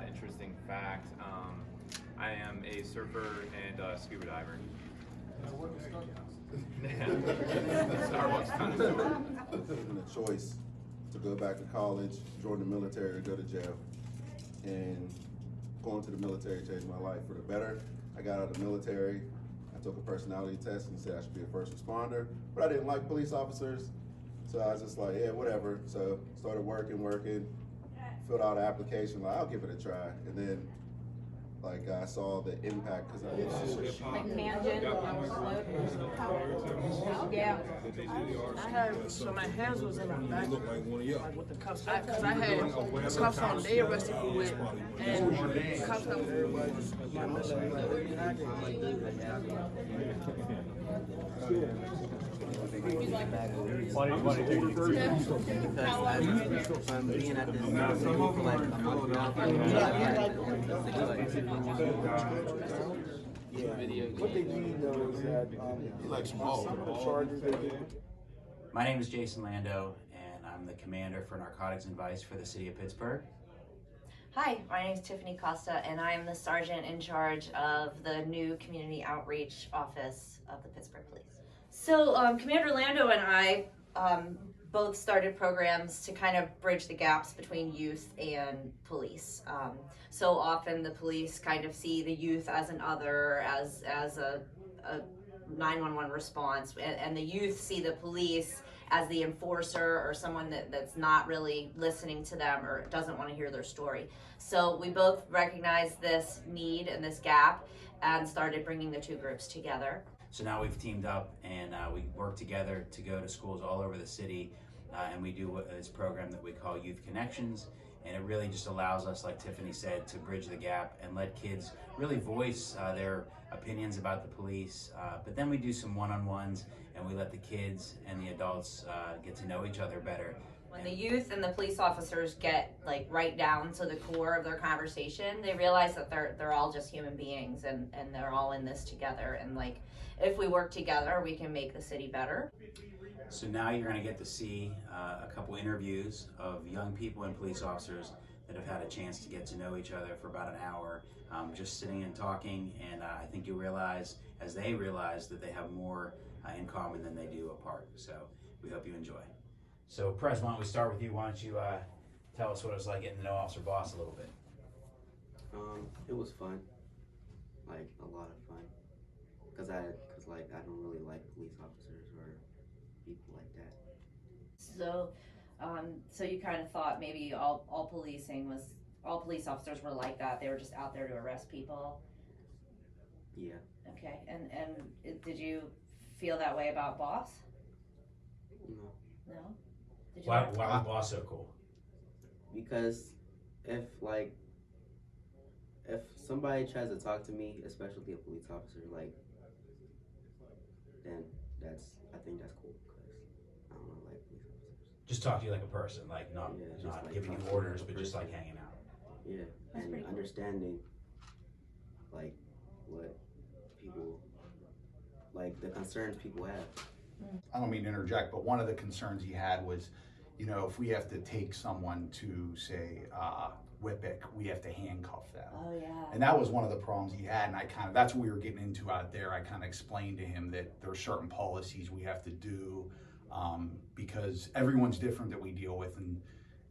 interesting fact. I am a surfer and scuba diver. Starbucks kind of. Given a choice to go back to college, join the military, or go to jail. And going to the military changed my life for the better. I got out of the military. I took a personality test and said I should be a first responder, but I didn't like police officers. So I was just like, yeah, whatever. So started working, filled out an application, like I'll give it a try. And then like I saw the impact because Like tangent, yeah. I had, so my hands was in my back, like with the cuffs, because I had cuffs on they arrested me with, and cuffs that was my Why did you take it? Because I'm being at this for like a month now. What they need though is that some of the charges they did. My name is Jason Lando, and I'm the commander for Narcotics and Vice for the City of Pittsburgh. Hi, my name is Tiffany Costa, and I am the sergeant in charge of the new Community Outreach Office of the Pittsburgh Police. So Commander Lando and I both started programs to kind of bridge the gaps between youth and police. So often the police kind of see the youth as an other, as a 911 response, and the youth see the police as the enforcer or someone that's not really listening to them or doesn't want to hear their story. So we both recognized this need and this gap and started bringing the two groups together. So now we've teamed up and we work together to go to schools all over the city, and we do this program that we call Youth Connections, and it really just allows us, like Tiffany said, to bridge the gap and let kids really voice their opinions about the police. But then we do some one-on-ones, and we let the kids and the adults get to know each other better. When the youth and the police officers get like right down to the core of their conversation, they realize that they're all just human beings and they're all in this together, and like if we work together we can make the city better. So now you're going to get to see a couple interviews of young people and police officers that have had a chance to get to know each other for about an hour, just sitting and talking, and I think you'll realize, as they realize, that they have more in common than they do apart. So we hope you enjoy. So Prez, why don't we start with you? Why don't you tell us what it was like getting to know Officer Boss a little bit? It was fun, like a lot of fun, cause I don't really like police officers or people like that. So so you kind of thought maybe all police officers were like that, they were just out there to arrest people. Yeah. Okay, and did you feel that way about Boss? No. No? Did you Why was Boss so cool? Because if somebody tries to talk to me, especially a police officer, like, then I think that's cool, because I don't really like police officers. Just talk to you like a person, like not like giving you talking orders, like a but just person. like hanging out. Yeah, That's and pretty cool. understanding, like, what people, like, the concerns people have. I don't mean to interject, but one of the concerns he had was, you know, if we have to take someone to, say, Whippick, we have to handcuff them. Oh yeah. And that was one of the problems he had, and that's what we were getting into out there. I kind of explained to him that there are certain policies we have to do because everyone's different that we deal with, and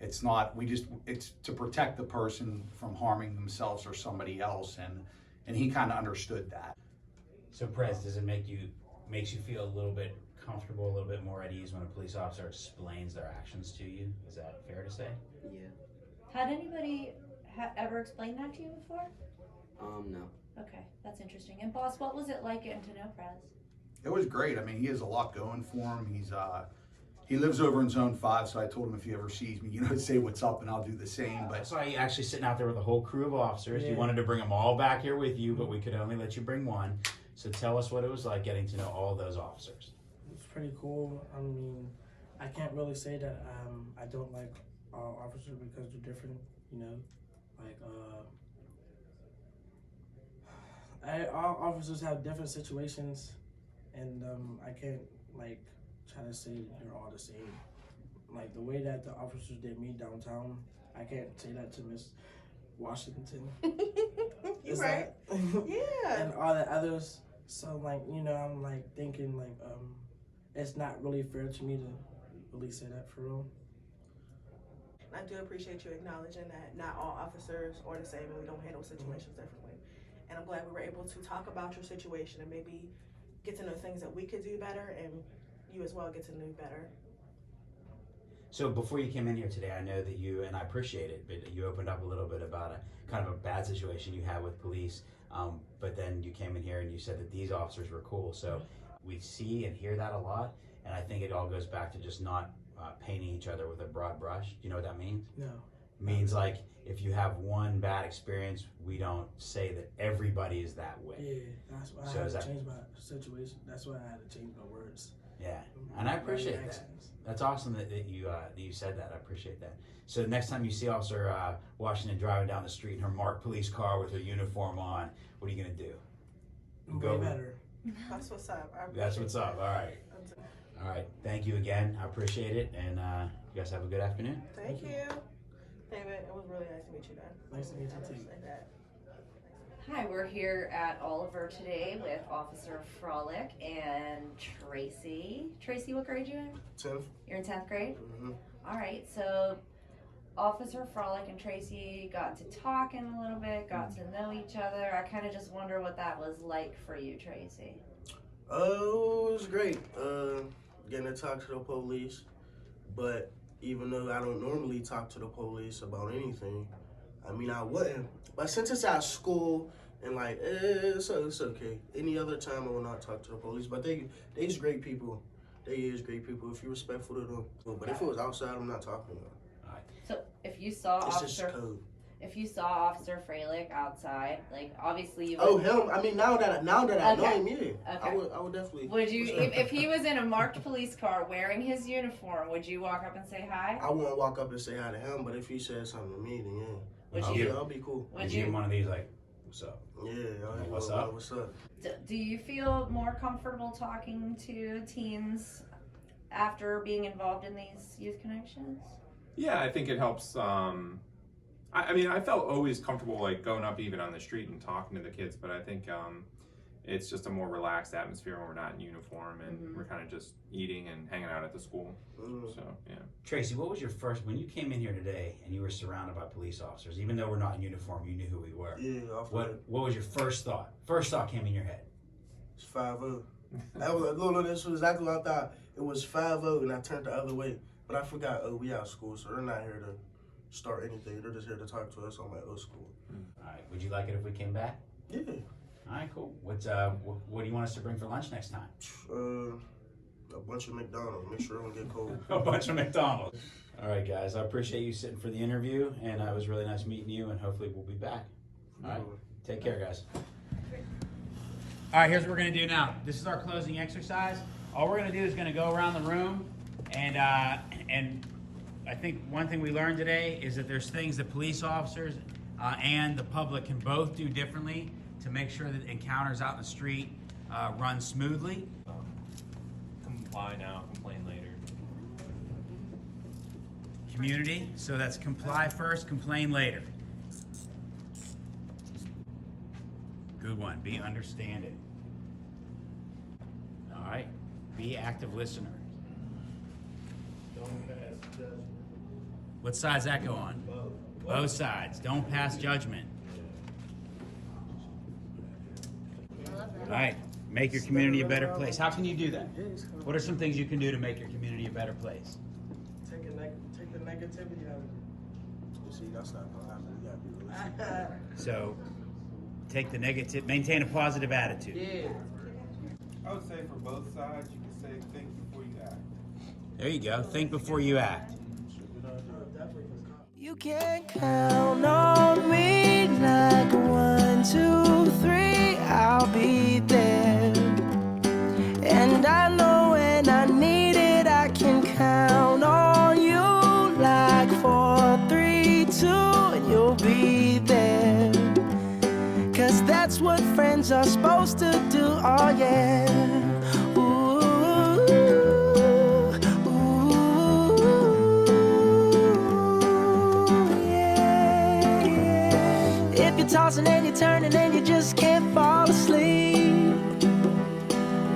it's to protect the person from harming themselves or somebody else, and he kind of understood that. So Prez, does it makes you feel a little bit comfortable, a little bit more at ease when a police officer explains their actions to you? Is that fair to say? Yeah. Had anybody ever explained that to you before? No. Okay, that's interesting. And Boss, what was it like getting to know Prez? It was great. I mean, he has a lot going for him. He lives over in Zone 5, so I told him if he ever sees me, say what's up, and I'll do the same. I But saw you actually sitting out there with a whole crew of officers. Yeah. You wanted to bring them all back here with you, but we could only let you bring one. So tell us what it was like getting to know all those officers. It's pretty cool. I mean, I can't really say that I don't like all officers because they're different, all officers have different situations, and I can't try to say they're all the same. Like the way that the officers did me downtown, I can't say that to Washington. You Is right? that- Yeah. and all the others. So like, you know, I'm like thinking like it's not really fair to me to really say that for real. I do appreciate you acknowledging that not all officers are the same and we don't handle situations differently. And I'm glad we were able to talk about your situation and maybe get to know things that we could do better and you as well get to know better. So before you came in here today, I know that you, and I appreciate it, but you opened up a little bit about a kind of a bad situation you had with police. But then you came in here and you said that these officers were cool. So we see and hear that a lot, and I think it all goes back to just not painting each other with a broad brush. Do you know what that means? No. It means like if you have one bad experience, we don't say that everybody is that way. Yeah, that's why So I is had to that- change my situation. That's why I had to change my words. Yeah, and I appreciate that. actions. That's awesome that you said that. I appreciate that. So next time you see Officer Washington driving down the street in her marked police car with her uniform on, what are you gonna do? Way better. That's what's up. That's what's up. All right. All right. Thank you again. I appreciate it, and you guys have a good afternoon. Thank you. David, it was really nice to meet you, man. Nice to meet you I too. appreciate that. Hi, we're here at Oliver today with Officer Frolic and Tracy. Tracy, what grade you in? 10th. You're in 10th grade? Mm-hmm. All right, so Officer Frolic and Tracy got to talking a little bit, got to know each other. I kind of just wonder what that was like for you, Tracy. It was great. Getting to talk to the police, but even though I don't normally talk to the police about anything, I mean I wouldn't. But since it's at school and like it's okay. Any other time I will not talk to the police. But they's great people. They is great people if you're respectful to them. But if it was outside, I'm not talking to them. So if you saw It's just Officer, code. if you saw Officer Freilich outside, like obviously you would. Oh him! I mean now that I know Okay. him, yeah, Okay. I would definitely. Would you, for sure. if he was in a marked police car wearing his uniform, would you walk up and say hi? I wouldn't walk up and say hi to him, but if he said something to me, then yeah. Would I'll you? be, I'll be cool. Would Is he you? one of these like, what's up? Yeah, What's up? What's up? Do you feel more comfortable talking to teens after being involved in these youth connections? Yeah, I think it helps. I mean, I felt always comfortable like going up even on the street and talking to the kids, but I think it's just a more relaxed atmosphere when we're not in uniform and we're kind of just eating and hanging out at the school. So yeah. Tracy, what was your first, when you came in here today and you were surrounded by police officers, even though we're not in uniform, you knew who we were. Yeah, off What was your first thought? First thought came in your head. It's 5-0. That was no, this was exactly what I thought. It was 5-0, and I turned the other way. But I forgot. Oh, we out of school, so they're not here to start anything. They're just here to talk to us. I'm like, oh, school. All right. Would you like it if we came back? Yeah. All right, cool. What do you want us to bring for lunch next time? A bunch of McDonald's. Make sure it don't get cold. A bunch of McDonald's. All right, guys. I appreciate you sitting for the interview, and it was really nice meeting you, and hopefully we'll be back. All right. Take care, guys. All right, here's what we're going to do now. This is our closing exercise. All we're going to do is going to go around the room, and I think one thing we learned today is that there's things that police officers and the public can both do differently to make sure that encounters out in the street run smoothly. Comply now, complain later. Community, so that's comply first, complain later. Good one, be understanding. All right, be active listener. Don't pass judgment. What side's that go on? Both sides, don't pass judgment. All right, make your community a better place. How can you do that? What are some things you can do to make your community a better place? Take the negativity out of it. You see, that's not gonna happen. You gotta be realistic. So, take the negative, maintain a positive attitude. Yeah. I would say for both sides, you can say think before you act. There you go, think before you act. You can count on me like 1, 2, 3, I'll be there. And I know when I need it, I can count on you like 4, 3, 2, and you'll be there. 'Cause that's what friends are supposed to do, oh yeah. Ooh. tossing and you're turning and you just can't fall asleep,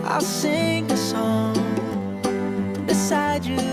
I'll sing a song beside you.